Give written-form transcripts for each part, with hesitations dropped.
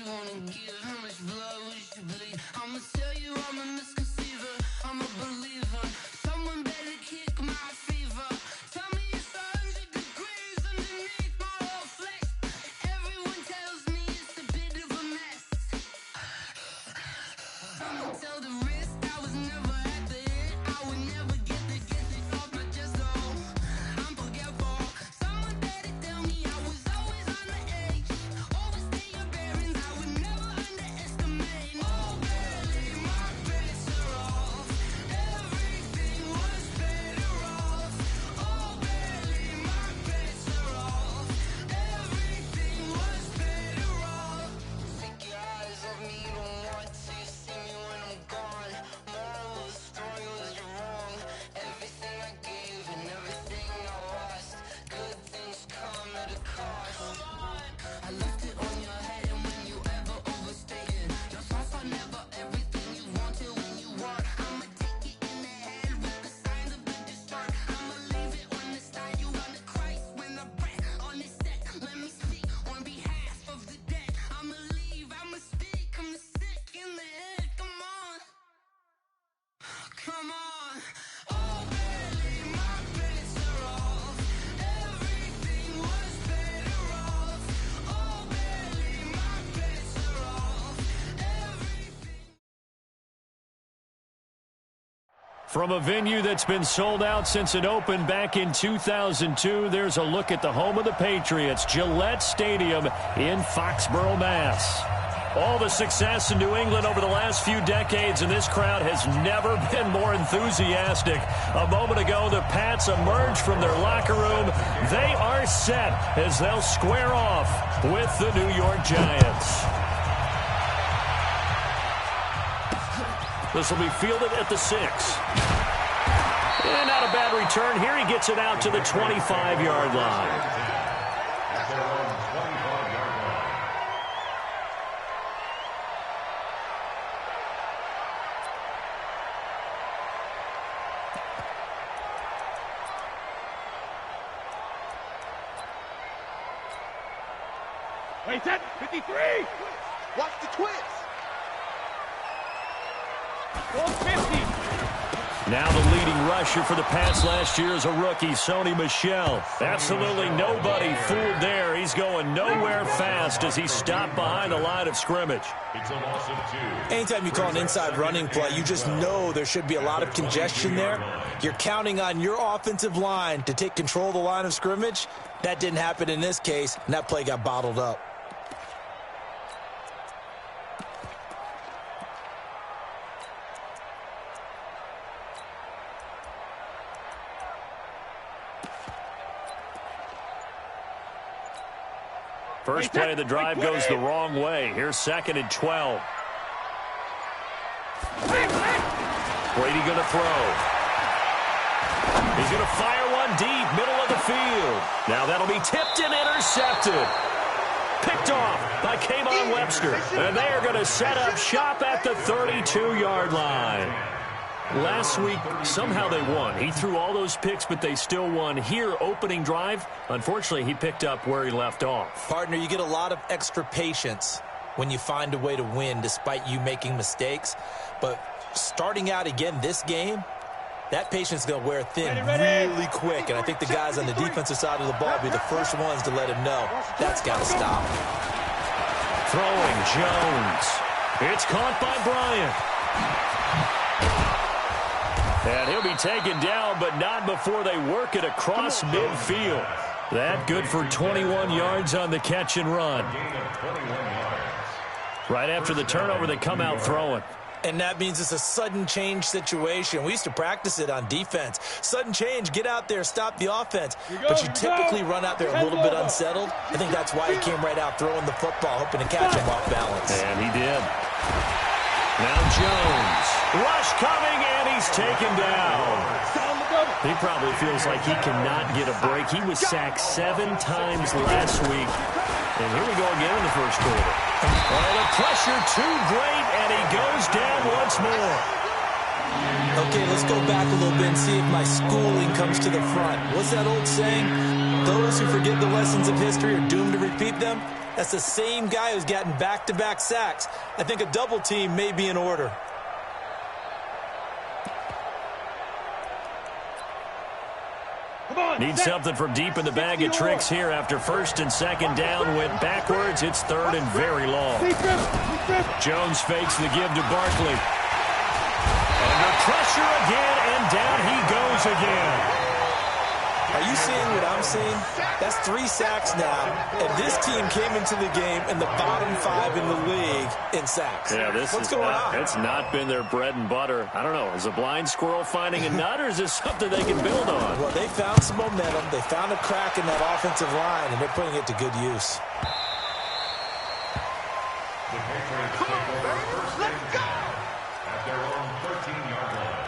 you wanna give? How much blood would you bleed? I'ma tell you I'm a misconceiver, I'm a believer. Someone better kick my fever. Tell me it's 100 degrees underneath my whole flesh. Everyone tells me it's a bit of a mess. I'ma tell the wrist I was never at the end. I would never get this off my chest, though. I'm forgetful. Someone better tell me I was always on the edge. Overstay your bearings, I would never underestimate. Oh, barely, my bets are off. Everything was better off. Oh, barely, my bets are off. Everything was better off. Take your eyes off me, don't want to see me when I'm gone. Moral of the story was you're wrong. Everything I gave and everything I lost. Good things come at a cost. I left it on your head, and when you ever overstay it, your thoughts are never everything you wanted when you want. I'ma take it in the head with the signs of the distort. I'ma leave it on the side. You on the Christ when the breath on the set. Let me speak on behalf of the dead. I'ma leave, I'ma speak. I'm sick in the head. Come on, come on. Oh, barely, my bets are off. Everything was better off. Oh, barely, my bets are off. Everything. From a venue that's been sold out since it opened back in 2002, there's a look at the home of the Patriots, Gillette Stadium in Foxborough, Mass. All the success in New England over the last few decades, and this crowd has never been more enthusiastic. A moment ago, the Pats emerged from their locker room. They are set as they'll square off with the New York Giants. This will be fielded at the 6. And not a bad return. Here he gets it out to the 25-yard line. Wait, set, 53! Watch the twist. 450! Now the leading rusher for the Pats last year is a rookie, Sony Michel. Absolutely nobody fooled there. He's going nowhere fast as he stopped behind the line of scrimmage. It's a loss of 2. Anytime you call an inside running play, you just know there should be a lot of congestion there. You're counting on your offensive line to take control of the line of scrimmage. That didn't happen in this case, and that play got bottled up. First play of the drive goes the wrong way. Here's 2nd and 12. Brady going to throw. He's going to fire one deep, middle of the field. Now that'll be tipped and intercepted. Picked off by Kayvon Webster. And they are going to set up shop at the 32-yard line. Last week, somehow they won. He threw all those picks, but they still won. Here, opening drive, unfortunately, he picked up where he left off. Partner, you get a lot of extra patience when you find a way to win despite you making mistakes. But starting out again this game, that patience is going to wear thin really quick. And I think the guys on the defensive side of the ball will be the first ones to let him know that's got to stop. Throwing Jones. It's caught by Bryant. And he'll be taken down, but not before they work it across midfield. That good for 21 yards on the catch and run. Right after the turnover, they come out throwing. And that means it's a sudden change situation. We used to practice it on defense. Sudden change, get out there, stop the offense. But you typically run out there a little bit unsettled. I think that's why he came right out throwing the football, hoping to catch him off balance. And he did. Now Jones. Rush coming, and he's taken down. He probably feels like he cannot get a break. He was sacked 7 times last week. And here we go again in the first quarter. Oh, the pressure too great, and he goes down once more. Okay, let's go back a little bit and see if my schooling comes to the front. What's that old saying? Those who forget the lessons of history are doomed to repeat them. That's the same guy who's gotten back-to-back sacks. I think a double team may be in order. Needs something from deep in the bag of tricks here after first and second down went backwards. It's third and very long. Jones fakes the give to Barkley. Under pressure again, and down he goes again. Are you seeing what I'm seeing? That's 3 sacks now, and this team came into the game in the bottom 5 in the league in sacks. Yeah, What's going on? It's not been their bread and butter. I don't know. Is a blind squirrel finding a nut, or is this something they can build on? Well, they found some momentum. They found a crack in that offensive line, and they're putting it to good use. The Patriots take over first and 10 at their own 13-yard line.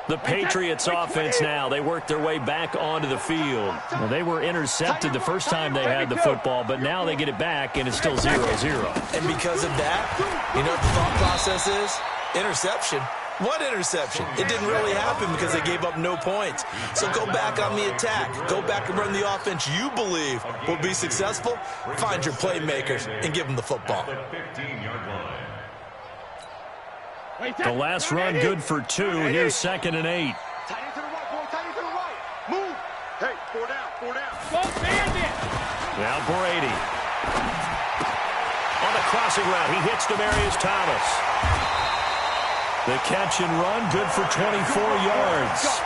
The Patriots offense now. They work their way back onto the field. Well, they were intercepted the first time they had the football, but now they get it back, and it's still 0-0. And because of that, you know what the thought process is? Interception. What interception? It didn't really happen because they gave up no points. So go back on the attack. Go back and run the offense you believe will be successful. Find your playmakers and give them the football. The last run good for 2. Here's 2nd and 8. Tight end to the right, boy. Tight end to the right. Move. Hey, 4 down, 4 down. Go, bandit. Now Brady. On the crossing route, he hits Demaryius Thomas. The catch and run good for 24 yards.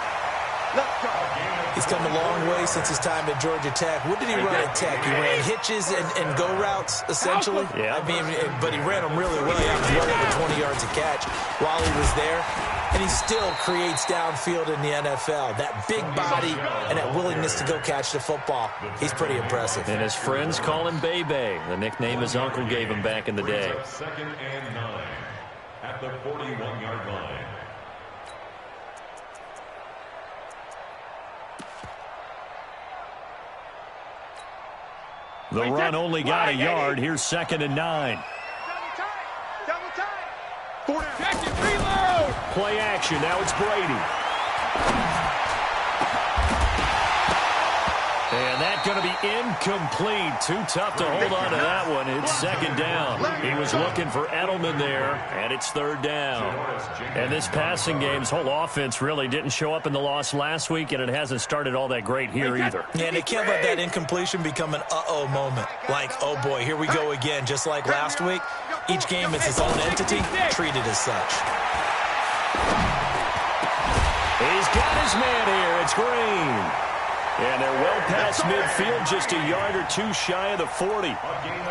He's come a long way since his time at Georgia Tech. What did he run at Tech? He ran hitches and go routes, essentially. Yeah. I mean, but he ran them really well. He averaged well over 20 yards a catch while he was there. And he still creates downfield in the NFL. That big body and that willingness to go catch the football. He's pretty impressive. And his friends call him Bebe, the nickname his uncle gave him back in the day. 2nd and 9 at the 41-yard line. The run only got a yard. Here's 2nd and 9. Double time. 4 down. Catch it, reload. Play action. Now it's Brady. And that's going to be incomplete. Too tough to hold on to that one. It's 2nd down. He was looking for Edelman there, and it's 3rd down. And this passing game's whole offense really didn't show up in the loss last week, and it hasn't started all that great here either. Yeah, and they can't let that incompletion become an uh-oh moment. Like, oh boy, here we go again. Just like last week, each game is its own entity, treated as such. He's got his man here. It's Green. And they're well past midfield, just a yard or 2 shy of the 40.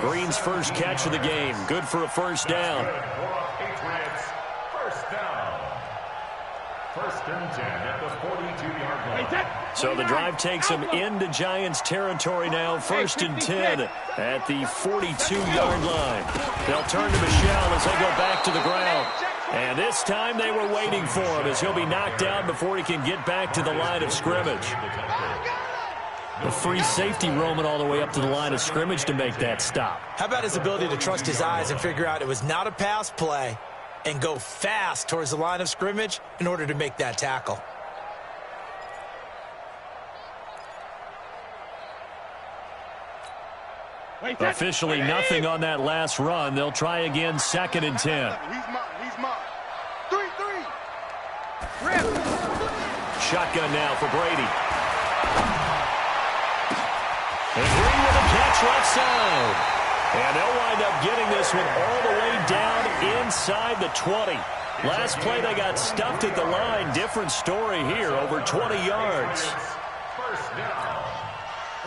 Green's first catch of the game. Good for a first down. First down. 1st and 10 at the 42-yard line. So the drive takes them into Giants territory now. 1st and 10 at the 42-yard line. They'll turn to Michel as they go back to the ground. And this time they were waiting for him as he'll be knocked down before he can get back to the line of scrimmage. A free safety roaming all the way up to the line of scrimmage to make that stop. How about his ability to trust his eyes and figure out it was not a pass play and go fast towards the line of scrimmage in order to make that tackle? Officially nothing on that last run. They'll try again, 2nd and 10. He's mine. He's mine. 3-3. Rip. Shotgun now for Brady. And Green with a catch left side. And they'll wind up getting this one all the way down inside the 20. Last play they got stuffed at the line. Different story here, over 20 yards. First down.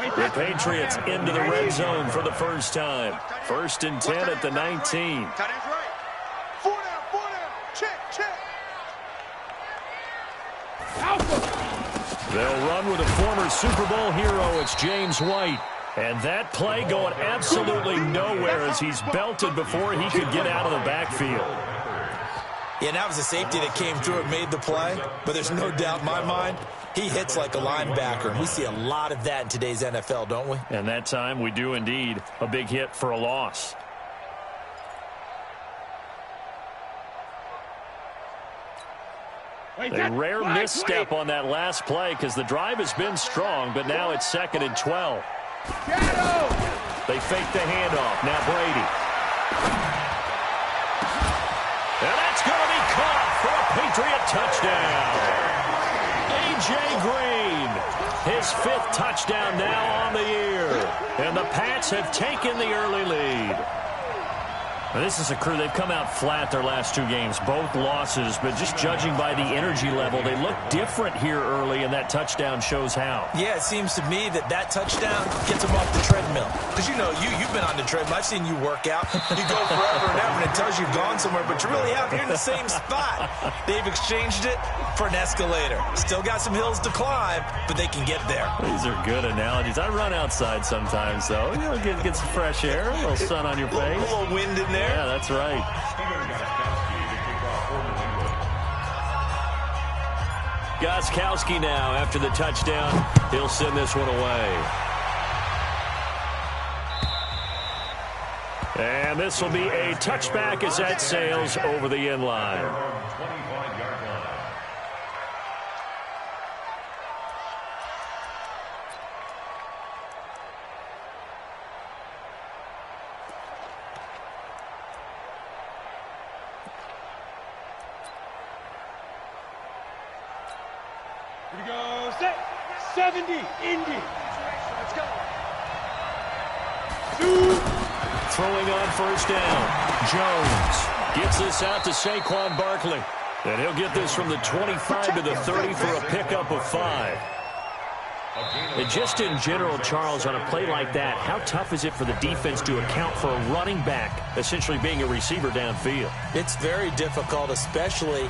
The Patriots into the red zone for the first time. 1st and 10 at the 19. Tight end's right. 4 down, 4 down. Check. Alpha. They'll run with a former Super Bowl hero. It's James White. And that play going absolutely nowhere as he's belted before he could get out of the backfield. Yeah, that was a safety that came through and made the play. But there's no doubt in my mind, He hits like a linebacker. We see a lot of that in today's NFL, don't we? And that time we do indeed. A big hit for a loss. A rare misstep on that last play because the drive has been strong, but now it's 2nd and 12. They fake the handoff. Now Brady. And that's going to be caught for a Patriot touchdown. A.J. Green, his 5th touchdown now on the year. And the Pats have taken the early lead. Now, this is a crew, they've come out flat their last 2 games, both losses, but just judging by the energy level, they look different here early, and that touchdown shows how. Yeah, it seems to me that touchdown gets them off the treadmill. Because, you know, you've been on the treadmill. I've seen you work out. You go forever and ever, and it tells you've gone somewhere, but you really haven't. You're in the same spot. They've exchanged it for an escalator. Still got some hills to climb, but they can get there. These are good analogies. I run outside sometimes, though. You know, get some fresh air, a little sun on your face. A little wind in there. Yeah, that's right. Gostkowski now after the touchdown. He'll send this one away. And this will be a touchback as that sails over the end line. Here we go, set, 70, Indy. Let's go. Throwing on 1st down. Jones gets this out to Saquon Barkley. And he'll get this from the 25 to the 30 for a pickup of 5. And just in general, Charles, on a play like that, how tough is it for the defense to account for a running back essentially being a receiver downfield? It's very difficult, especially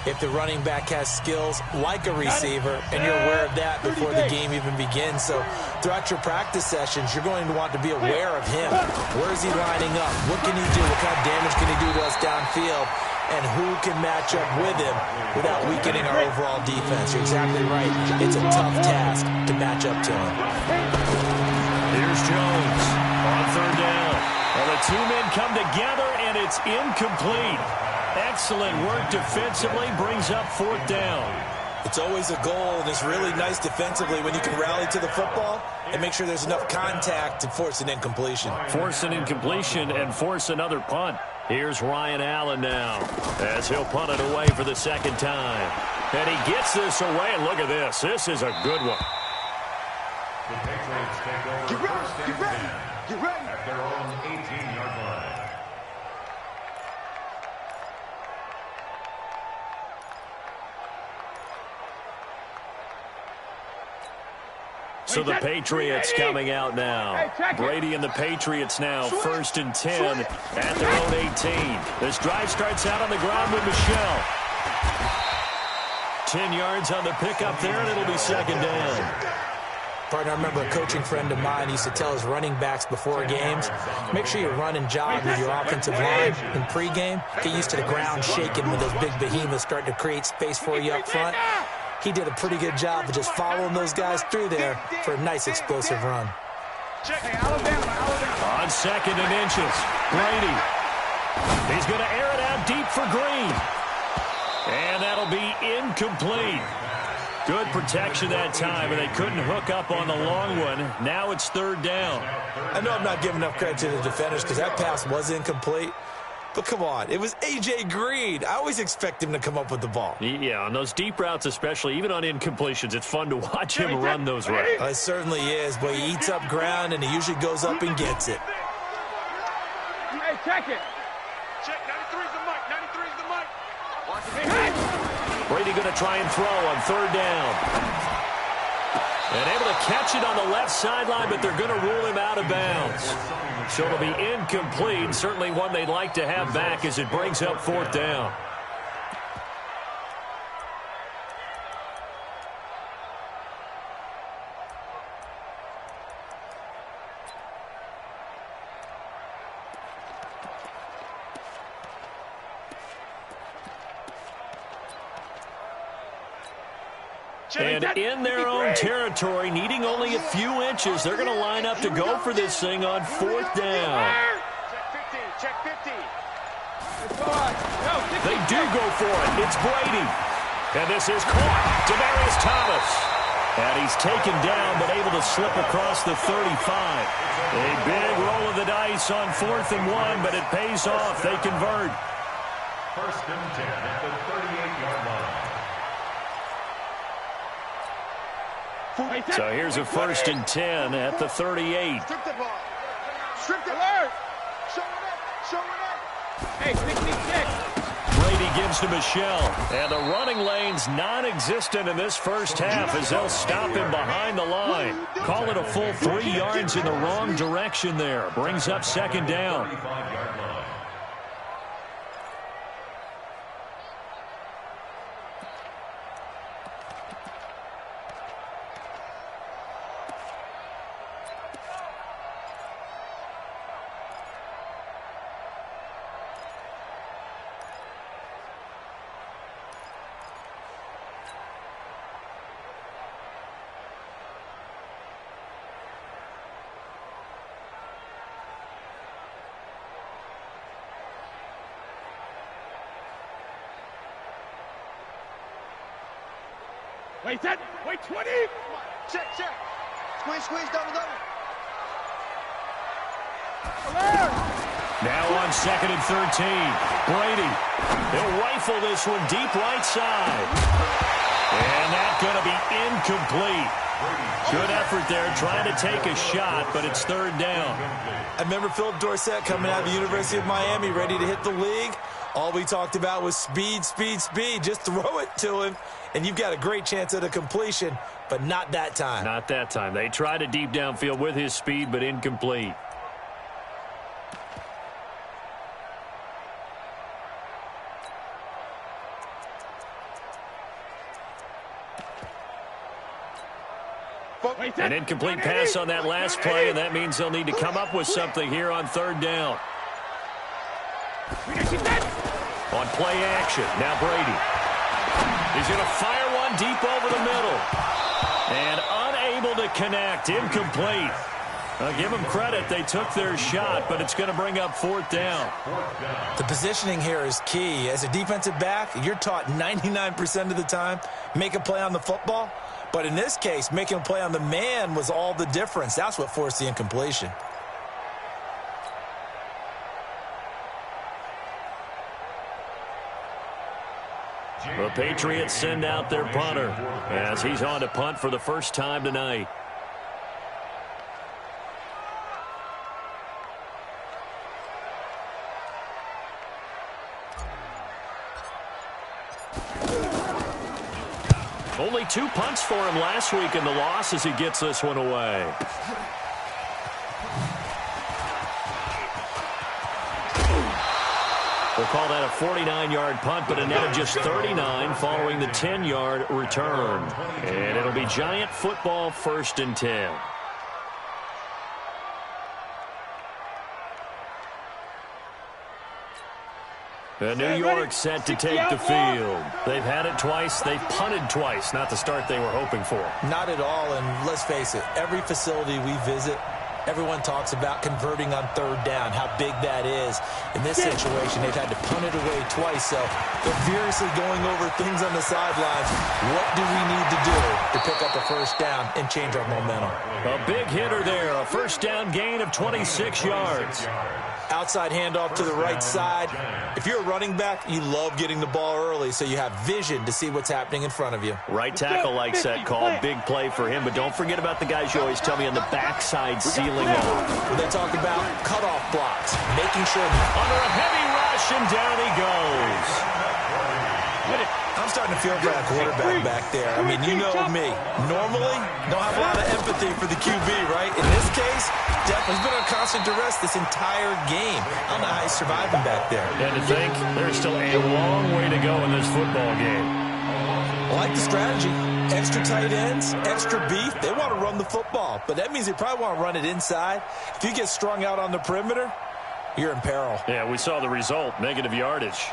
if the running back has skills like a receiver, and you're aware of that before the game even begins. So throughout your practice sessions, you're going to want to be aware of him. Where is he lining up? What can he do? What kind of damage can he do to us downfield? And who can match up with him without weakening our overall defense? You're exactly right. It's a tough task to match up to him. Here's Jones on 3rd down. Well, the 2 men come together, and it's incomplete. Excellent work defensively, brings up 4th down. It's always a goal, and it's really nice defensively when you can rally to the football and make sure there's enough contact to force an incompletion. Force an incompletion and force another punt. Here's Ryan Allen now as he'll punt it away for the 2nd time. And he gets this away, and look at this. This is a good one. The Patriots take over Get ready, first and get ready, 10 get ready. at their own 18-yard line. So the Patriots coming out now. Brady and the Patriots now 1st and 10 at their own 18. This drive starts out on the ground with Michelle. 10 yards on the pickup there, and it'll be 2nd down. Partner, I remember a coaching friend of mine used to tell his running backs before games, make sure you run and jog with your offensive line in pregame. Get used to the ground shaking when those big behemoths start to create space for you up front. He did a pretty good job of just following those guys through there for a nice explosive run. On 2nd and inches, Brady. He's going to air it out deep for Green. And that'll be incomplete. Good protection that time, and they couldn't hook up on the long one. Now it's 3rd down. I know I'm not giving enough credit to the defenders because that pass was incomplete. But come on, it was A.J. Green. I always expect him to come up with the ball. Yeah, on those deep routes especially, even on incompletions, it's fun to watch him run those routes. It certainly is, but he eats up ground, and he usually goes up and gets it. Hey, check it. Check, 93's the mic, 93's the mic. Hey. Brady going to try and throw on 3rd down. And able to catch it on the left sideline, but they're going to rule him out of bounds. So it'll be incomplete. Certainly one they'd like to have back as it brings up 4th down. And in their own territory, needing only a few inches, they're going to line up to go for this thing on 4th down. Check 50. They do go for it. It's Brady. And this is caught. Demaryius Thomas. And he's taken down, but able to slip across the 35. A big roll of the dice on 4th and 1, but it pays off. They convert. 1st and 10 at the 38-yard line. So here's a 1st and 10 at the 38. Strip the ball. Strip the alert. Show it. Hey, 66. Brady gives to Michelle. And the running lane's non-existent in this first half as they'll stop him behind the line. Call it a full 3 yards in the wrong direction there. Brings up 2nd down. 35-yard line. Wait, 10. Wait, 20. Check. Squeeze, double. Alert. Now on 2nd and 13. Brady. He'll rifle this one deep right side. And that's going to be incomplete. Good effort there trying to take a shot, but it's 3rd down. I remember Philip Dorsett coming out of the University of Miami ready to hit the league. All we talked about was speed. Just throw it to him, and you've got a great chance at a completion, but not that time. Not that time. They tried a deep downfield with his speed, but incomplete. An incomplete pass on that last play, and that means they'll need to come up with something here on 3rd down. On play action, now Brady. He's going to fire one deep over the middle. And unable to connect, incomplete. I'll give them credit. They took their shot, but it's going to bring up 4th down. The positioning here is key. As a defensive back, you're taught 99% of the time, make a play on the football. But in this case, making a play on the man was all the difference. That's what forced the incompletion. The Patriots send out their punter as he's on to punt for the first time tonight. Only 2 punts for him last week in the loss as he gets this one away. We'll call that a 49-yard punt, but a net of just 39 following the 10-yard return. And it'll be Giant football, 1st and 10. New York set to take the field. They've had it twice. They've punted twice. Not the start they were hoping for. Not at all, and let's face it, every facility we visit, everyone talks about converting on 3rd down, how big that is. In this situation, they've had to punt it away twice, so they're furiously going over things on the sidelines. What do we need to do to pick up a 1st down and change our momentum? A big hitter there, a 1st down gain of 26 yards. Outside handoff to the right side. If you're a running back, you love getting the ball early so you have vision to see what's happening in front of you. Right tackle likes that call. Big play for him, but don't forget about the guys you always tell me on the backside sealing off. When they talk about cutoff blocks, making sure under a heavy rush, and down he goes. I'm starting to feel for that quarterback back there. I mean, you know me. Normally, don't have a lot of empathy for the QB, right? In this case, definitely he's been under constant duress this entire game. I don't know how he's surviving back there. And to think there's still a long way to go in this football game. I like the strategy. Extra tight ends, extra beef. They want to run the football, but that means they probably want to run it inside. If you get strung out on the perimeter, you're in peril. Yeah, we saw the result, negative yardage.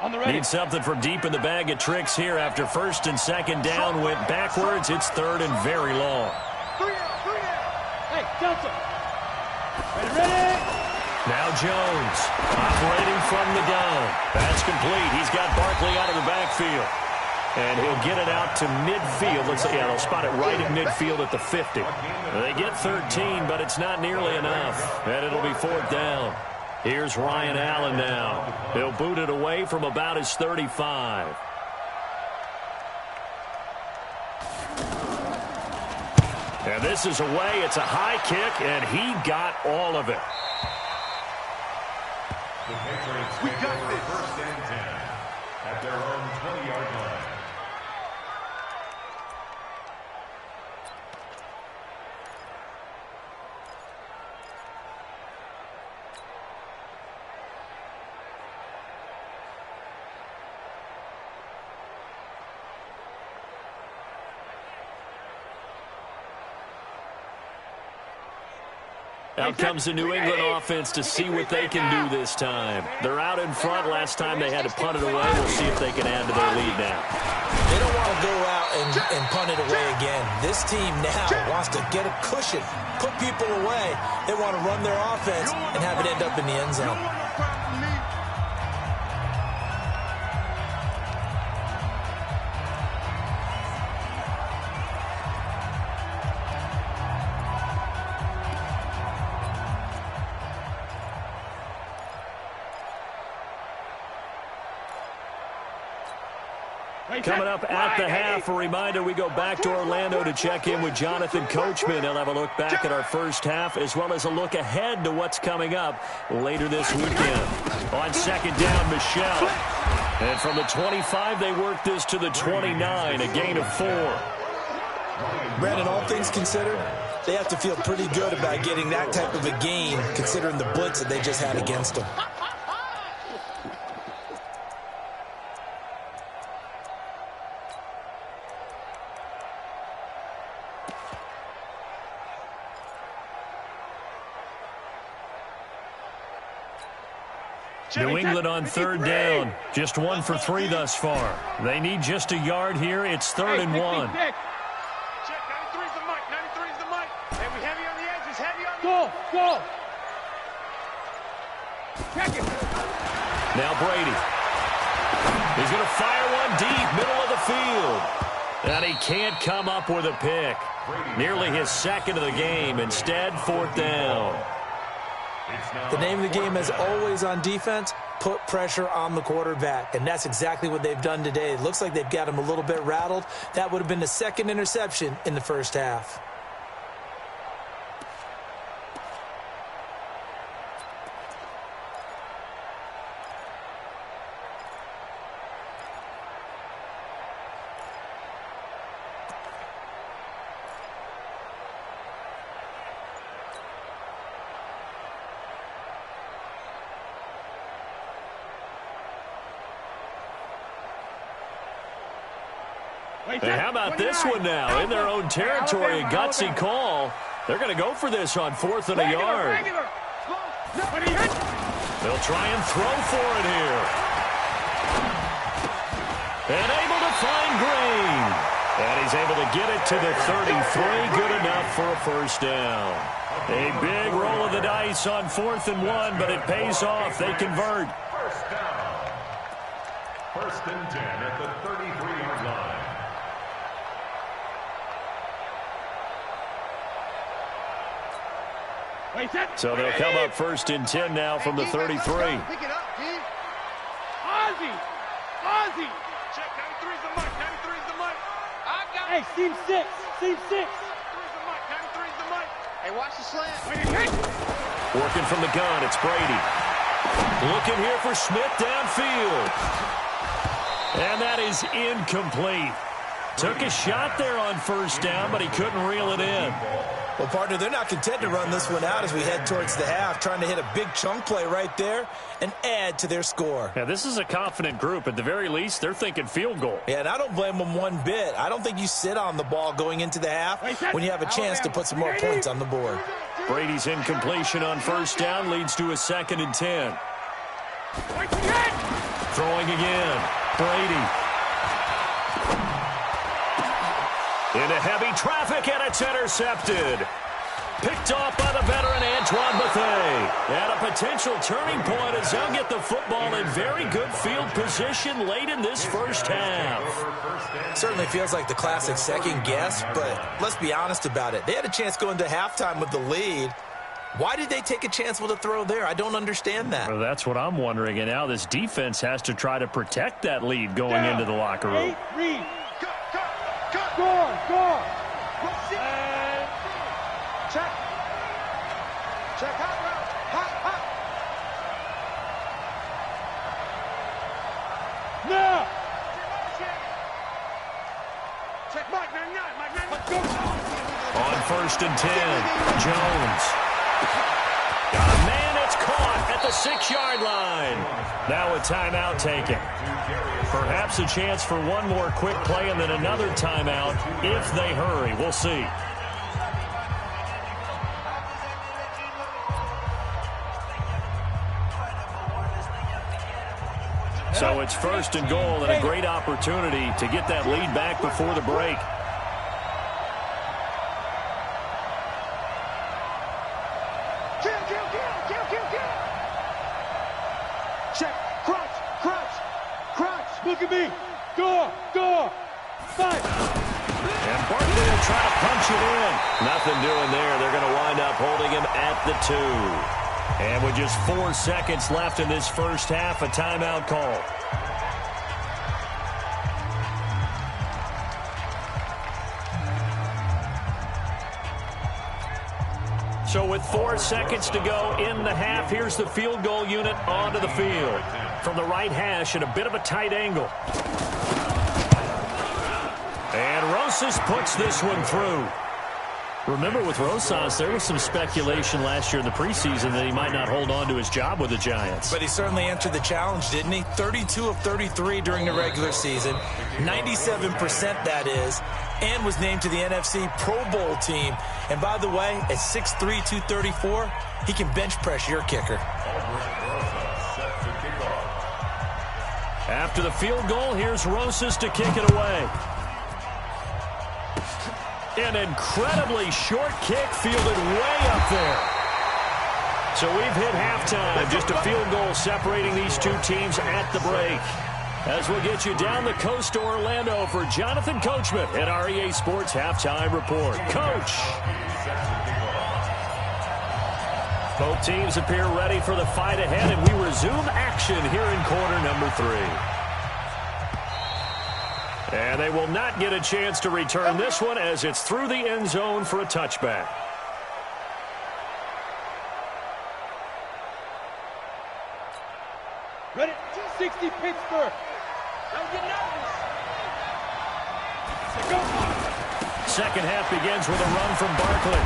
Need something from deep in the bag of tricks here after first and second down went backwards. It's third and very long. Hey, Johnson. Ready. Now Jones operating from the gun. That's complete. He's got Barkley out of the backfield. And he'll get it out to midfield. Let's see, yeah, they'll spot it right at midfield at the 50. They get 13, but it's not nearly enough. And it'll be fourth down. Here's Ryan Allen now. He'll boot it away from about his 35. And this is away. It's a high kick, and he got all of it. The Patriots take over first and 10 at their own 20-yard line. Out comes the New England offense to see what they can do this time. They're out in front. Last time they had to punt it away. We'll see if they can add to their lead now. They don't want to go out and punt it away again. This team now wants to get a cushion, put people away. They want to run their offense and have it end up in the end zone. Coming up at the half, a reminder, we go back to Orlando to check in with Jonathan Coachman. He'll have a look back at our first half as well as a look ahead to what's coming up later this weekend. On second down, Michelle. And from the 25, they work this to the 29, a gain of 4. Brandon, all things considered, they have to feel pretty good about getting that type of a gain considering the blitz that they just had against them. New England on third down. Just 1 for 3 thus far. They need just a yard here. It's third and 1. Check, 93's the mic, 93's the mic. Hey, we heavy on the edges, heavy on the... Go! Check it. Now Brady. He's going to fire one deep, middle of the field. And he can't come up with a pick. Nearly his second of the game. Instead, fourth down. The name of the game is always on defense, put pressure on the quarterback. And that's exactly what they've done today. It looks like they've got him a little bit rattled. That would have been the second interception in the first half. Hey, how about this one now? In their own territory, a gutsy call. They're going to go for this on fourth and a yard. They'll try and throw for it here. And able to find Green. And he's able to get it to the 33. Good enough for a first down. A big roll of the dice on 4th and 1, but it pays off. They convert. First down. First and 10 at the 33-yard line. So they'll come up first and 10 now from the 33. Pick it up, G. Ozzy. Check, 93's the mic, 93's the mic. I got it. Hey, seam 6. 93's the mic, 93's the mic. Hey, watch the slant. Working from the gun, it's Brady. Looking here for Smith downfield. And that is incomplete. Took a shot there on first down, but he couldn't reel it in. Well, partner, they're not content to run this one out as we head towards the half, trying to hit a big chunk play right there and add to their score. Yeah, this is a confident group. At the very least, they're thinking field goal. Yeah, and I don't blame them one bit. I don't think you sit on the ball going into the half when you have a chance to put some more points on the board. Brady's incompletion on first down leads to a 2nd and 10. Throwing again. Brady. Into heavy traffic, and it's intercepted. Picked off by the veteran Antoine Bethea. And a potential turning point as they'll get the football in very good field position late in this first half. Certainly feels like the classic second guess, but let's be honest about it. They had a chance going to halftime with the lead. Why did they take a chance with a throw there? I don't understand that. Well, that's what I'm wondering. And now this defense has to try to protect that lead going into the locker room. Read. Go. Check. Hot. Now. Check Mike 99. On 1st and 10, Jones. Got a man, it's caught at the 6-yard line. Now a timeout taken. Perhaps a chance for one more quick play and then another timeout if they hurry. We'll see. So it's 1st and goal and a great opportunity to get that lead back before the break. Check. Crouch. Look at me. Go. Fight. And Barkley will try to punch it in. Nothing doing there. They're going to wind up holding him at the 2. And with just 4 seconds left in this first half, a timeout call. So with 4 seconds to go in the half, here's the field goal unit onto the field. From the right hash at a bit of a tight angle. And Rosas puts this one through. Remember, with Rosas, there was some speculation last year in the preseason that he might not hold on to his job with the Giants. But he certainly answered the challenge, didn't he? 32 of 33 during the regular season, 97% that is, and was named to the NFC Pro Bowl team. And by the way, at 6'3", 234, he can bench press your kicker. After the field goal, here's Rosas to kick it away. An incredibly short kick fielded way up there. So we've hit halftime. Just a field goal separating these two teams at the break. As we'll get you down the coast to Orlando for Jonathan Coachman at our EA Sports Halftime Report. Coach. Both teams appear ready for the fight ahead, and we resume action here in quarter number 3. And they will not get a chance to return this one as it's through the end zone for a touchback. Ready? 260 Pittsburgh. Don't get nervous. Second half begins with a run from Barkley.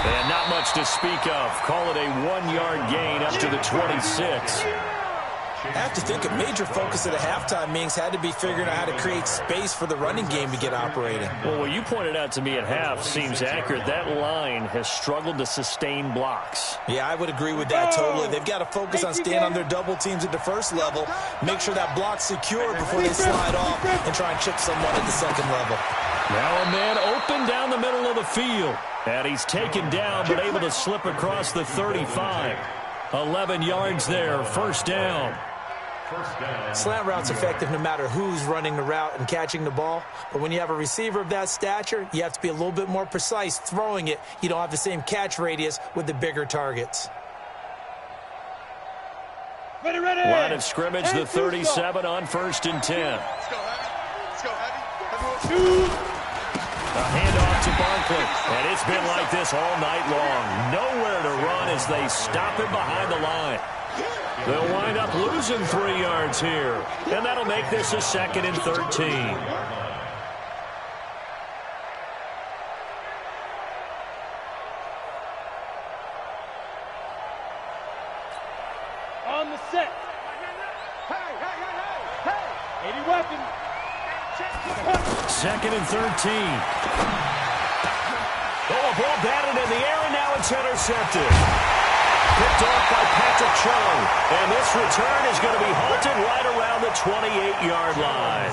And not much to speak of. Call it a 1-yard gain up to the 26. I have to think a major focus of the halftime meetings had to be figuring out how to create space for the running game to get operating. Well, what you pointed out to me at half seems accurate. That line has struggled to sustain blocks. Yeah, I would agree with that totally. They've got to focus on staying on their double teams at the first level, make sure that block's secure before they slide off and try and chip someone at the second level. Now a man open down the middle of the field. And he's taken down but able to slip across the 35. 11 yards there, first down. Slant route's effective no matter who's running the route and catching the ball. But when you have a receiver of that stature, you have to be a little bit more precise throwing it. You don't have the same catch radius with the bigger targets. Ready. Line of scrimmage, the 37 on 1st and 10. Let's go, heavy. A handoff to Barkley. And it's been like this all night long. Nowhere to run as they stop him behind the line. They'll wind up losing 3 yards here. And that'll make this a 2nd and 13. On the set. Hey. 80 weapon. 2nd and 13. Oh, a ball batted in the air, and now it's intercepted. Picked off by Patrick Chung. And this return is going to be halted right around the 28-yard line.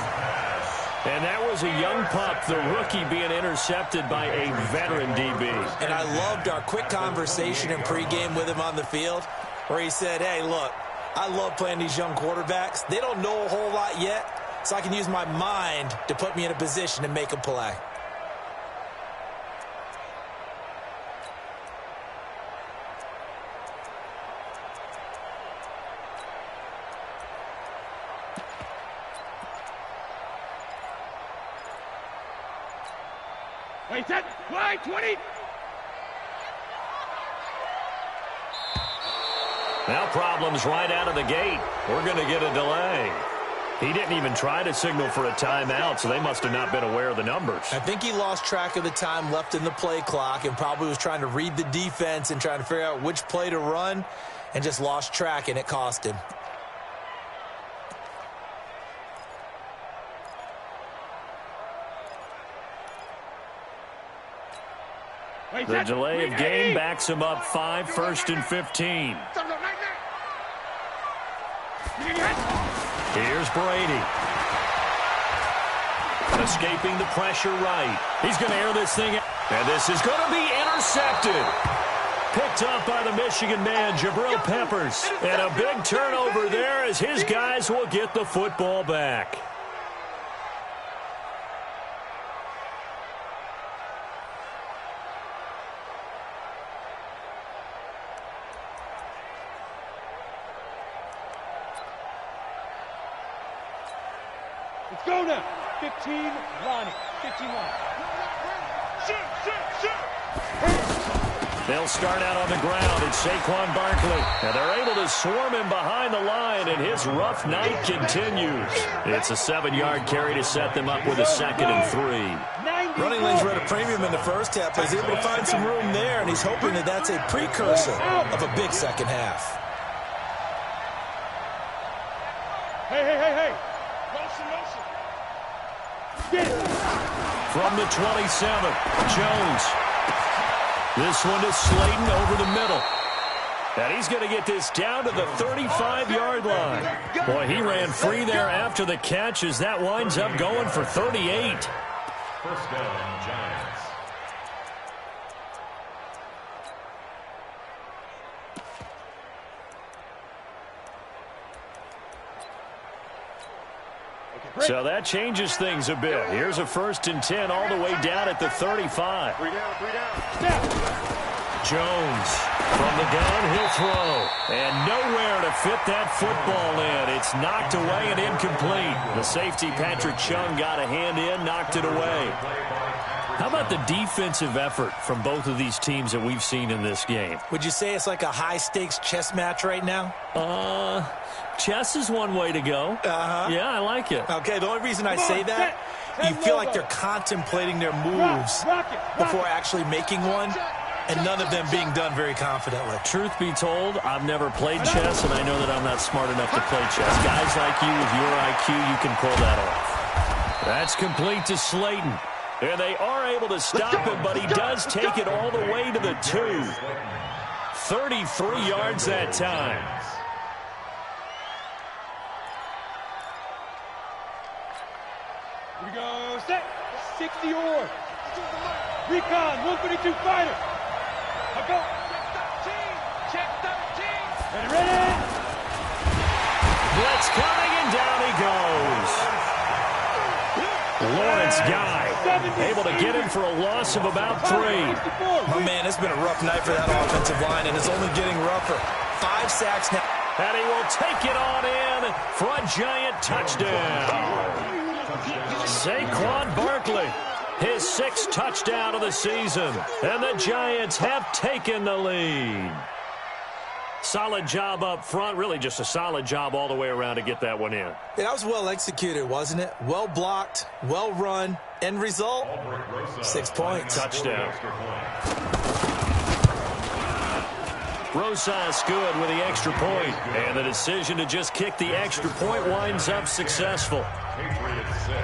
And that was a young pup, the rookie, being intercepted by a veteran DB. And I loved our quick conversation in pregame with him on the field where he said, hey, look, I love playing these young quarterbacks. They don't know a whole lot yet, so I can use my mind to put me in a position to make a play. Wait, set, play, 20. Now problems right out of the gate. We're going to get a delay. He didn't even try to signal for a timeout, so they must have not been aware of the numbers. I think he lost track of the time left in the play clock and probably was trying to read the defense and trying to figure out which play to run and just lost track, and it cost him. The delay of game backs him up 5, 1st and 15. Here's Brady. Escaping the pressure right. He's going to air this thing out. And this is going to be intercepted. Picked up by the Michigan man, Jabril Peppers. And a big turnover there as his guys will get the football back. Let's go now. 15, Lonnie. 15, Lonnie. Shoot. They'll start out on the ground. It's Saquon Barkley. And they're able to swarm him behind the line, and his rough night continues. It's a 7-yard carry to set them up with a 2nd and 3. Running lanes were at a premium in the first half, but he's able to find some room there, and he's hoping that that's a precursor of a big second half. Hey. From the 27, Jones. This one to Slayton over the middle. And he's going to get this down to the 35-yard line. Boy, he ran free there after the catch as that winds up going for 38. First down, Giants. So that changes things a bit. Here's a 1st and 10 all the way down at the 35. 3 down. Jones from the gun, he'll throw. And nowhere to fit that football in. It's knocked away and incomplete. The safety, Patrick Chung, got a hand in, knocked it away. How about the defensive effort from both of these teams that we've seen in this game? Would you say it's like a high-stakes chess match right now? Chess is one way to go. Yeah, I like it. Okay, the only reason I say that, you feel like they're contemplating their moves before actually making one, and none of them being done very confidently. Truth be told, I've never played chess, and I know that I'm not smart enough to play chess. Guys like you with your IQ, you can pull that off. That's complete to Slayton. And they are able to stop him, but he does take it all the way to the 2. 33 yards that time. Here we go. Set. 60 or. Recon. 132 fighter. I'll go. Check 13. Ready. Blitz coming, and down he goes. Lawrence Guy able to get him for a loss of about 3. Oh, man, it's been a rough night for that offensive line, and it's only getting rougher. 5 sacks now. And he will take it on in for a giant touchdown. Saquon Barkley, his 6th touchdown of the season. And the Giants have taken the lead. Solid job up front, really just a solid job all the way around to get that one in. Yeah, that was well executed, wasn't it? Well blocked, well run. End result, 6 points. Touchdown. Rosas good with the extra point. And the decision to just kick the extra point winds up successful. Patriots 6.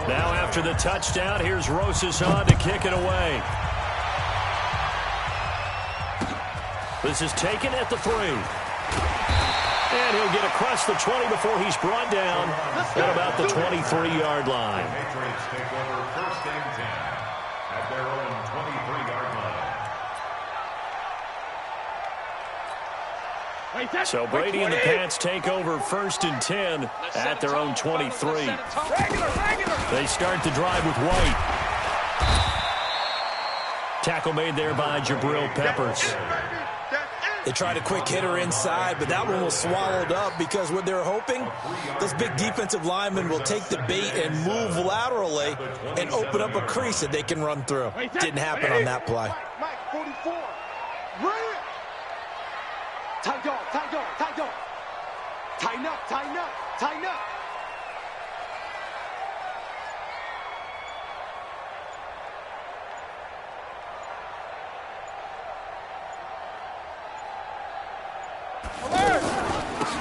Now after After the touchdown, here's Rosas on to kick it away. This is taken at the 3. And he'll get across the 20 before he's brought down at about the 23-yard line. The Patriots take over 1st and 10 at their own 23-yard line. So Brady and the Pats take over 1st and 10 at their own 23. They start the drive with White. Tackle made there by Jabril Peppers. They tried a quick hitter inside, but that one was swallowed up because what they're hoping, those big defensive linemen will take the bait and move laterally and open up a crease that they can run through. Didn't happen on that play. Mike, 44. Run it. Tight dog, tight dog, tight dog. Tighten up, tighten up, tighten up.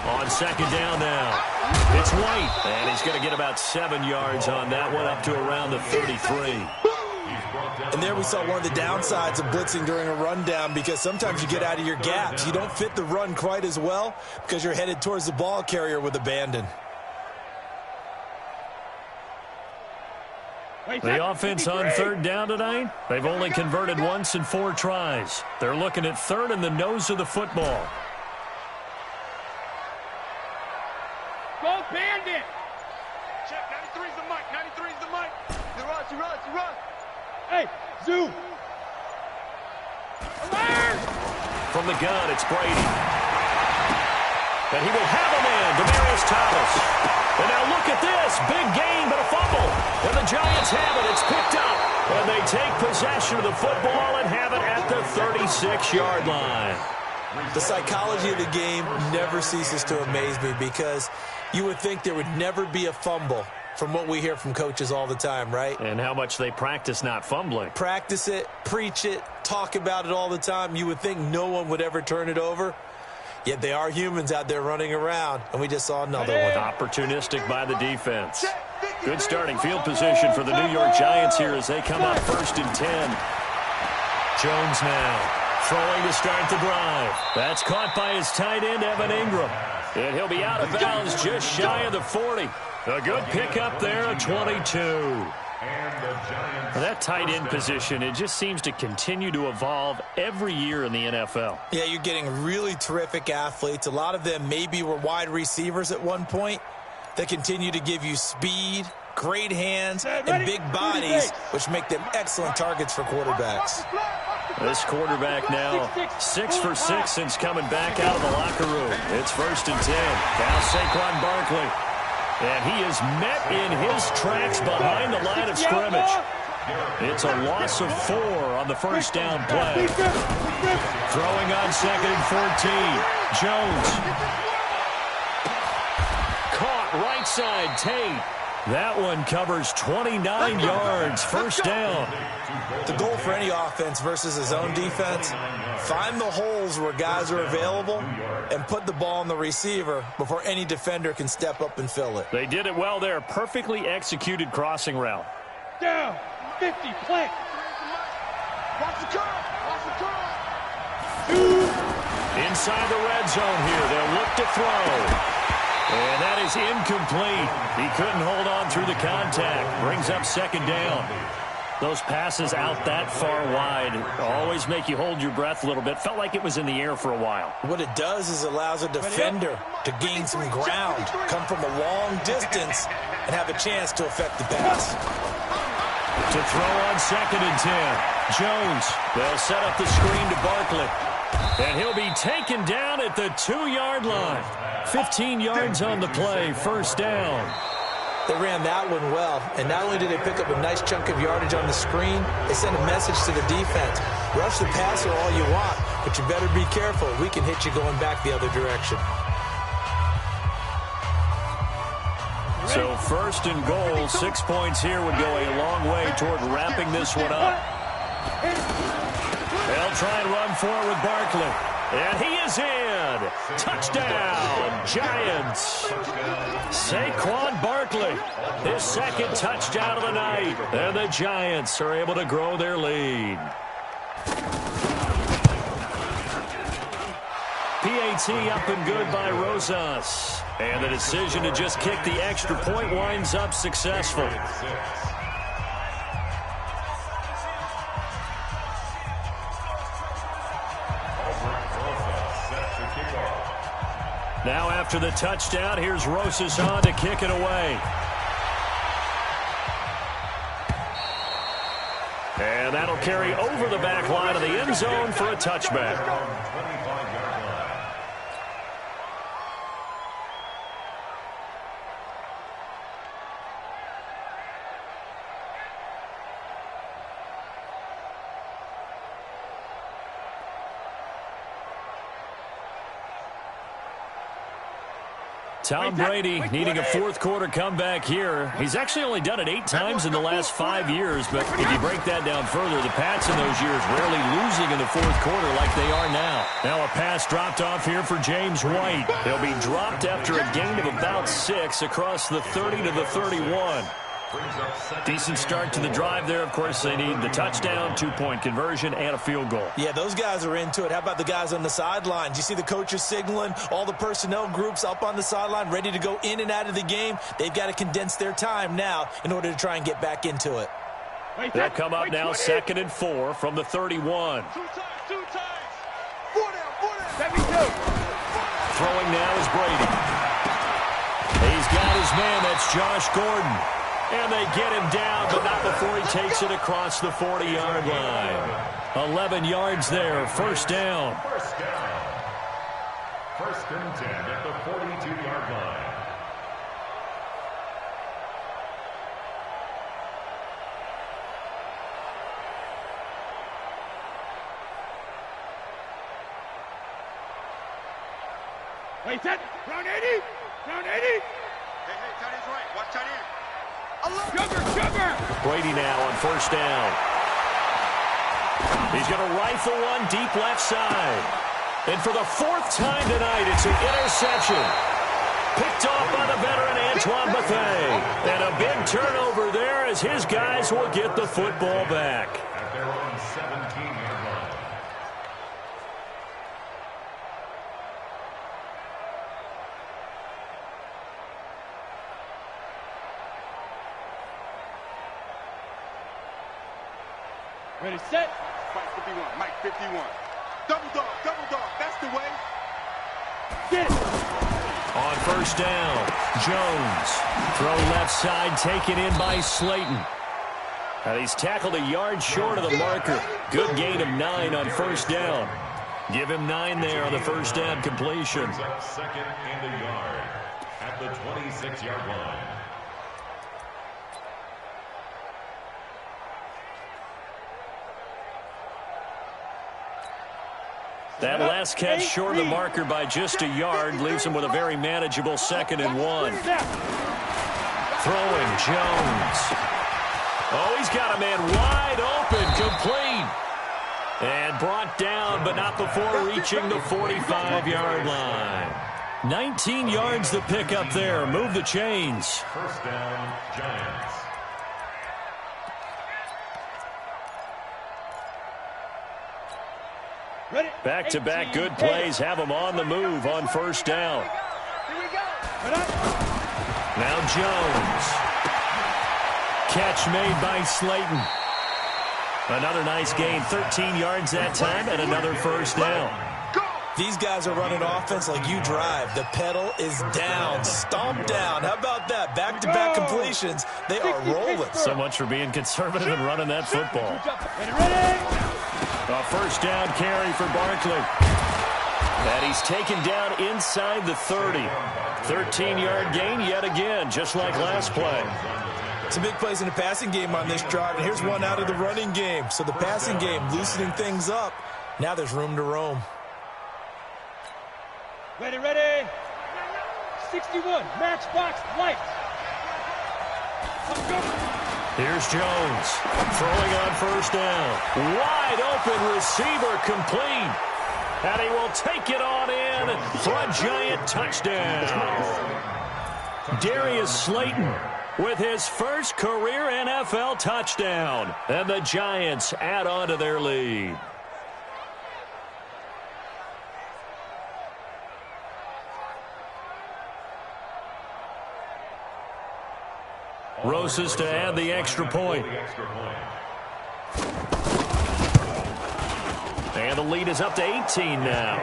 On 2nd down now. It's White, and he's going to get about 7 yards on that one, up to around the 33. And there we saw one of the downsides of blitzing during a rundown, because sometimes you get out of your gaps. You don't fit the run quite as well because you're headed towards the ball carrier with abandon. The offense on 3rd down tonight, they've only converted once in 4 tries. They're looking at 3rd in the nose of the football. Go Bandit! Check, 93's the mic, 93's the mic. You run. Hey, Zoo! Alert! From the gun, it's Brady. And he will have him in, Demaryius Thomas. And now look at this, big gain, but a fumble. And the Giants have it, it's picked up. And they take possession of the football and have it at the 36-yard line. The psychology of the game never ceases to amaze me, because you would think there would never be a fumble from what we hear from coaches all the time, right? And how much they practice not fumbling. Practice it, preach it, talk about it all the time. You would think no one would ever turn it over. Yet they are humans out there running around, and we just saw another one. Opportunistic by the defense. Good starting field position for the New York Giants here as they come up 1st and 10. Jones now throwing to start the drive. That's caught by his tight end, Evan Ingram. And he'll be out of bounds just shy of the 40. A good pickup there, a 22. That tight end position, it just seems to continue to evolve every year in the NFL. Yeah, you're getting really terrific athletes. A lot of them maybe were wide receivers at one point. They continue to give you speed, great hands, and big bodies, which make them excellent targets for quarterbacks. This quarterback now 6 for 6 since coming back out of the locker room. It's 1st and 10. Now Saquon Barkley. And he is met in his tracks behind the line of scrimmage. It's a loss of 4 on the 1st down play. Throwing on 2nd and 14. Jones. Caught right side, Tate. That one covers 29 yards, 1st down. The goal for any offense versus his own defense, find the holes where guys are available and put the ball on the receiver before any defender can step up and fill it. They did it well there. Perfectly executed crossing route. Down, 50, play. Watch the curve, Inside the red zone here, they'll look to throw. And that is incomplete. He couldn't hold on through the contact. Brings up 2nd down. Those passes out that far wide always make you hold your breath a little bit. Felt like it was in the air for a while. What it does is allows a defender to gain some ground, come from a long distance, and have a chance to affect the pass. To throw on 2nd and 10. Jones. They'll set up the screen to Barkley. And he'll be taken down at the 2-yard line. 15 yards on the play, 1st down. They ran that one well, and not only did they pick up a nice chunk of yardage on the screen, they sent a message to the defense. Rush the passer all you want, but you better be careful. We can hit you going back the other direction. So 1st and goal, 6 points here would go a long way toward wrapping this one up. They'll try and run forward with Barkley. And he is in. Touchdown, Giants. Saquon Barkley, his second touchdown of the night. And the Giants are able to grow their lead. PAT up and good by Rosas. And the decision to just kick the extra point winds up successful. Now after the touchdown, here's Rosas on to kick it away. And that'll carry over the back line of the end zone for a touchback. Tom Brady needing a fourth-quarter comeback here. He's actually only done it 8 times in the last 5 years, but if you break that down further, the Pats in those years rarely losing in the fourth quarter like they are now. Now a pass dropped off here for James White. He'll be dropped after a gain of about 6 across the 30 to the 31. Decent start to the drive there. Of course, they need the touchdown, 2-point conversion, and a field goal. Yeah, those guys are into it. How about the guys on the sidelines? You see the coaches signaling, all the personnel groups up on the sideline, ready to go in and out of the game. They've got to condense their time now in order to try and get back into it. They'll come up now 2nd and 4 from the 31. Two times. 4 down. Throwing now is Brady. He's got his man. That's Josh Gordon. And they get him down, but not before he takes it across the 40-yard line. 11 yards there, first down. First down. 1st and 10 at the 42-yard line. Wait, set. Round 80. Round 80. Hey, tight end's right. Watch tight end. Sugar. Brady now on first down. He's going to rifle one deep left side. And for the 4th time tonight, it's an interception. Picked off by the veteran Antoine Bethea. And a big turnover there as his guys will get the football back. At their own 17-yard line. Ready, set. Mike 51. Mike 51. Double dog. That's the way. Get it. On first down, Jones. Throw left side, taken in by Slayton. And he's tackled a yard short of the marker. Good gain of 9 on first down. Give him 9 there on the first down completion. Brings up 2nd and a yard at the 26-yard line. That last catch short of the marker by just a yard leaves him with a very manageable 2nd and 1. Throwing Jones. Oh, he's got a man wide open, complete. And brought down, but not before reaching the 45-yard line. 19 yards to pick up there. Move the chains. First down, Giants. Back-to-back good plays have him on the move on first down. Now Jones. Catch made by Slayton. Another nice gain, 13 yards that time, and another first down. These guys are running offense like you drive. The pedal is down, stomp down. How about that? Back-to-back completions. They are rolling. So much for being conservative and running that football. A first down carry for Barkley. And he's taken down inside the 30. 13-yard gain yet again, just like last play. Some big plays in the passing game on this drive, and here's one out of the running game. So the passing game loosening things up. Now there's room to roam. Ready. 61, matchbox, lights. Here's Jones, throwing on first down. Wide open receiver complete. And he will take it on in. for a giant touchdown. Darius Slayton with his first career NFL touchdown. And the Giants add on to their lead. Rosas to add the extra point. And the lead is up to 18 now.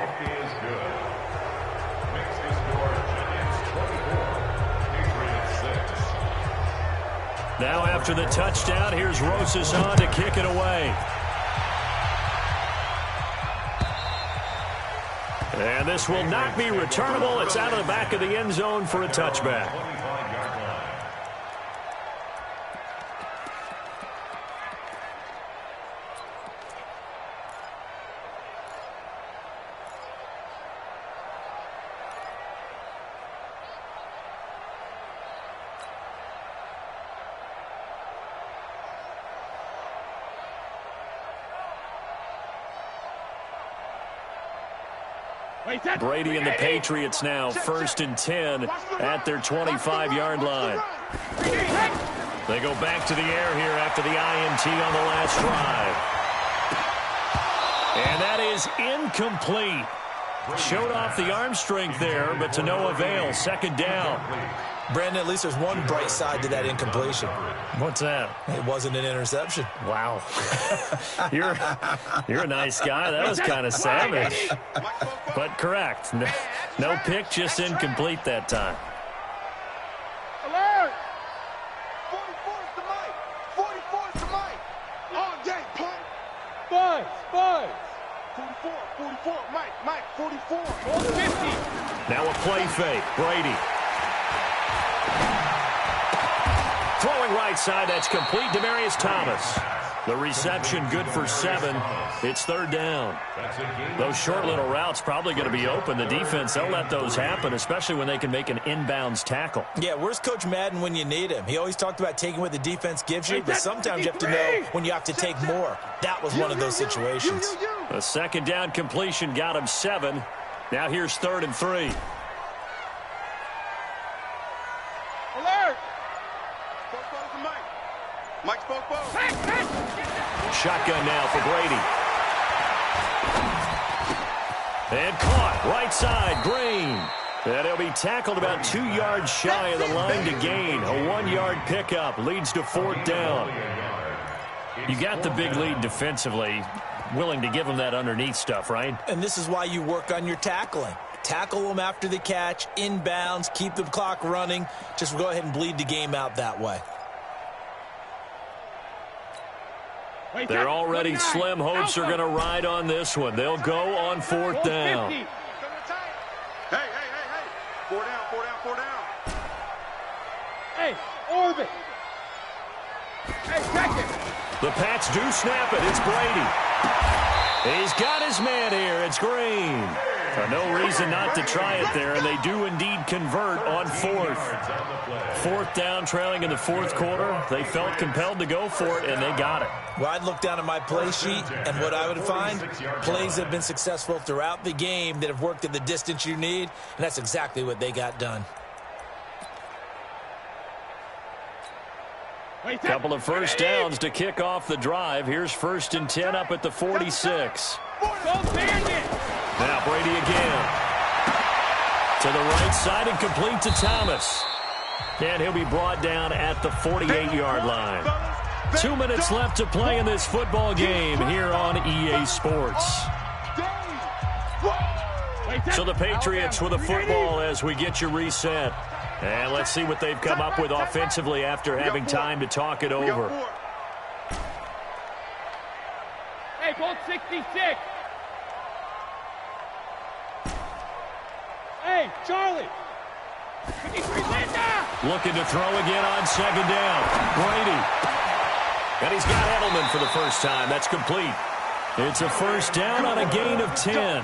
Now after the touchdown, here's Rosas on to kick it away. And this will not be returnable. It's out of the back of the end zone for a touchback. Brady and the Patriots now 1st and 10 at their 25-yard line. They go back to the air here after the INT on the last drive. And that is incomplete. Showed off the arm strength there, but to no avail. 2nd down. Brandon, at least there's one bright side to that incompletion. What's that? It wasn't an interception. Wow. You're a nice guy. That was kind of savage. But correct. No pick, just incomplete that time. Alert! 44 is the mic. 44 is the mic. All day, punt. Buzz. 44, Mike, 44. 50. Now a play fake. Brady. Throwing right side, that's complete. Demaryius Thomas. The reception good for 7. It's 3rd down. Those short little routes probably going to be open. The defense, they'll let those happen, especially when they can make an inbounds tackle. Yeah, where's Coach Madden when you need him? He always talked about taking what the defense gives you, but sometimes you have to know when you have to take more. That was one of those situations. A 2nd down completion got him 7. Now here's 3rd and 3. Alert! Mike spoke. Shotgun now for Brady. And caught right side, Green. And he'll be tackled about 2 yards shy of the line to gain. A 1-yard pickup leads to 4th down. You got the big lead defensively. Willing to give him that underneath stuff, right? And this is why you work on your tackling. Tackle them after the catch, inbounds, keep the clock running. Just go ahead and bleed the game out that way. They're already slim hopes are going to ride on this one. They'll go on 4th down. Hey. 4 down. Hey, orbit. Hey, check it. The Pats do snap it. It's Brady. He's got his man here. It's Green. No reason not to try it there, and they do indeed convert on 4th. 4th down, trailing in the 4th quarter. They felt compelled to go for it, and they got it. Well, I'd look down at my play sheet, and what I would find, plays that have been successful throughout the game that have worked at the distance you need, and that's exactly what they got done. Couple of first downs to kick off the drive. Here's 1st and 10 up at the 46. Now Brady again. To the right side and complete to Thomas. And he'll be brought down at the 48-yard line. 2 minutes left to play in this football game here on EA Sports. So the Patriots with a football as we get you reset. And let's see what they've come up with offensively after having time to talk it over. Hey, ball 66. Hey, Charlie. 53 Linda. Looking to throw again on 2nd down. Brady. And he's got Edelman for the first time. That's complete. It's a 1st down on a gain of 10.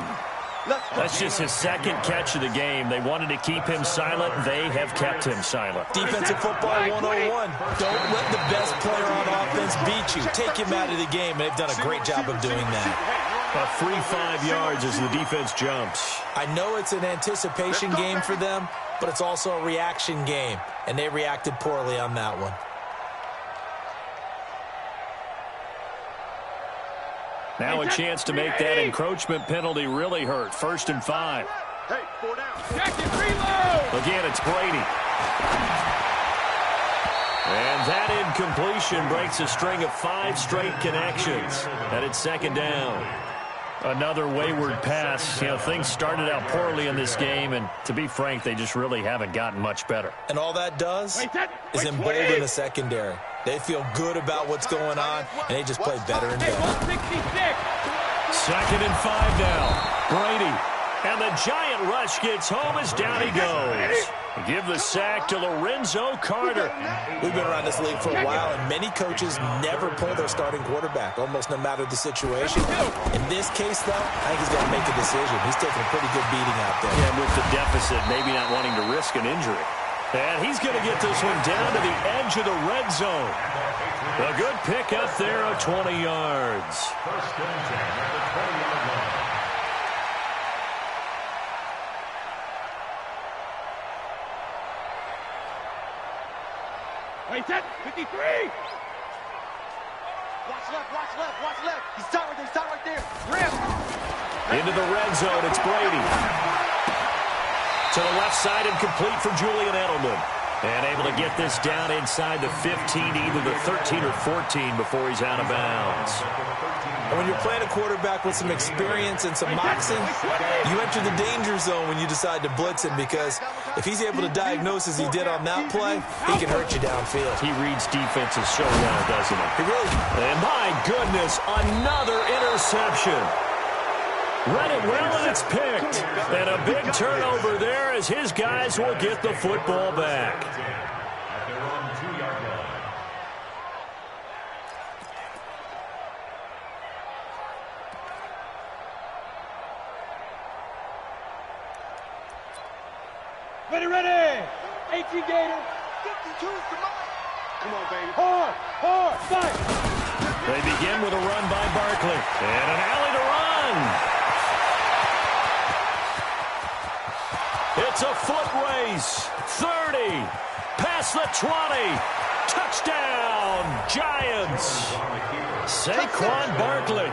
That's just his 2nd catch of the game. They wanted to keep him silent. They have kept him silent. Defensive football 101. Don't let the best player on offense beat you. Take him out of the game. They've done a great job of doing that. A free 5 yards as the defense jumps. I know it's an anticipation game for them, but it's also a reaction game, and they reacted poorly on that one. Now a chance to make that encroachment penalty really hurt. 1st and 5. Hey, 4 down. Jackson, reload. Again, it's Brady. And that incompletion breaks a string of 5 straight connections. And it's 2nd down. Another wayward pass. You know, things started out poorly in this game, and to be frank, they just really haven't gotten much better. And all that does is embolden the secondary. They feel good about what's going on, and they just play better and better. 2nd and 5 now. Brady. And the giant rush gets home as down he goes. Give the sack to Lorenzo Carter. We've been around this league for a while, and many coaches never pull their starting quarterback, almost no matter the situation. In this case, though, I think he's going to make a decision. He's taking a pretty good beating out there. Yeah, with the deficit, maybe not wanting to risk an injury. And he's going to get this one down to the edge of the red zone. A good pick up there of 20 yards. 1st and 10 at the 20-yard line. Wait, that 53. Watch left, watch left, watch left. He's down right there, Rim. Into the red zone, it's Brady. To the left side and complete for Julian Edelman. And able to get this down inside the 15, either the 13 or 14 before he's out of bounds. And when you're playing a quarterback with some experience and some moxie, you enter the danger zone when you decide to blitz him, because if he's able to diagnose as he did on that play, he can hurt you downfield. He reads defenses so well, doesn't he? He really does. And my goodness, another interception. Read it well, and it's picked. And a big turnover there as his guys will get the football back. At their own 2-yard line. Ready. 18 Gator. 52, come on, baby. Hard, fight. They begin with a run by Barkley. And an alley to run. It's a foot race. 30. Past the 20. Touchdown, Giants. Saquon Barkley.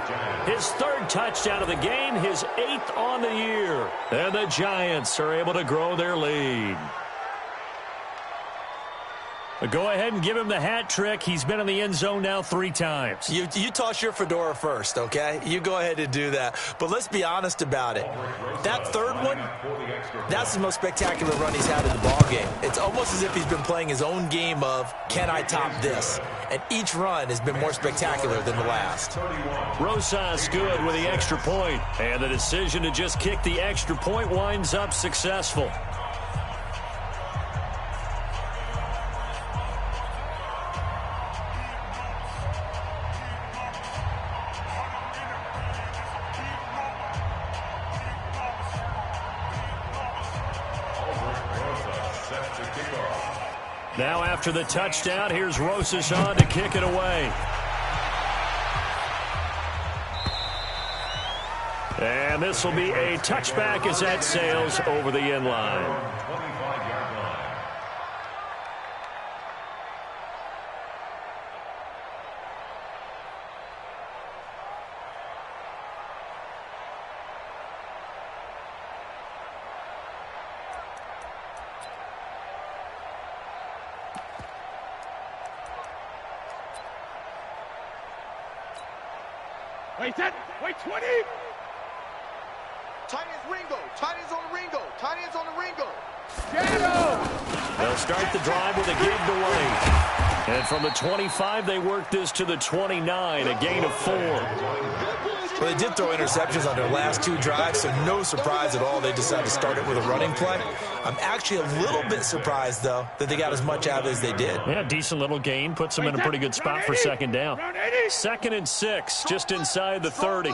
His 3rd touchdown of the game, his 8th on the year. And the Giants are able to grow their lead. Go ahead and give him the hat trick. He's been in the end zone now 3 times. You toss your fedora first, okay? You go ahead and do that. But let's be honest about it. That 3rd one, that's the most spectacular run he's had in the ballgame. It's almost as if he's been playing his own game of, can I top this? And each run has been more spectacular than the last. Rosas good with the extra point. And the decision to just kick the extra point winds up successful. Now after the touchdown, here's Rosas on to kick it away. And this will be a touchback as that sails over the end line. 25-yard line. Wait, 20. Tight ends Ringo. Tight ends on the Ringo. Tight ends on the Ringo. Shadow. They'll start the drive with a give to Wade. And from the 25, they work this to the 29, a gain of 4. Well, they did throw interceptions on their last 2 drives, so no surprise at all they decided to start it with a running play. I'm actually a little bit surprised, though, that they got as much out as they did. Yeah, decent little gain. Puts them in a pretty good spot for 2nd down. 2nd and 6, just inside the 30.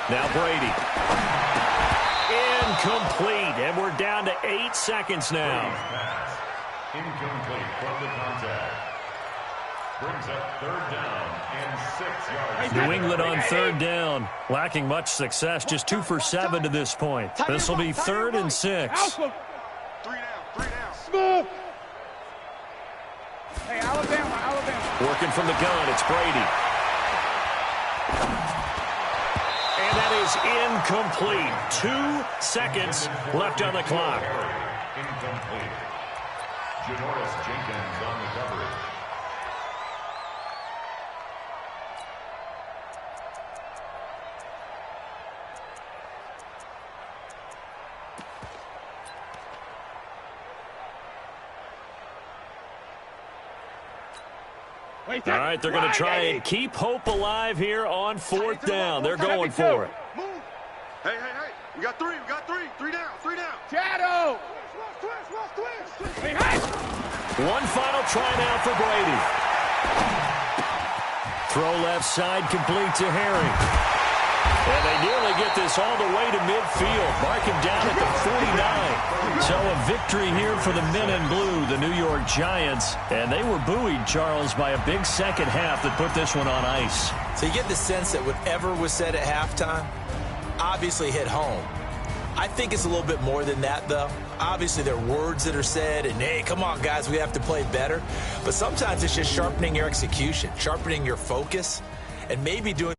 Now Brady. Incomplete, and we're down to 8 seconds now. Incomplete from the contact. brings up 3rd down and 6 yards. New England on 3rd down, lacking much success, just 2 for 7 to this point. This will be 3rd and 6. 3 down, 3 down. Smooth. Hey, Alabama. Working from the gun, it's Brady. And that is incomplete. 2 seconds left on the clock. Incomplete. Janoris Jenkins on the coverage. All right, they're going to try and keep hope alive here on 4th down. They're going for it. Move. Hey. We got 3. 3 down. Shadow. One final try now for Brady. Throw left side complete to Harry. And they nearly get this all the way to midfield. Mark him down at the 49. So a victory here for the men in blue, the New York Giants. And they were buoyed, Charles, by a big second half that put this one on ice. So you get the sense that whatever was said at halftime obviously hit home. I think it's a little bit more than that, though. Obviously, there are words that are said, and, hey, come on, guys, we have to play better. But sometimes it's just sharpening your execution, sharpening your focus, and maybe doing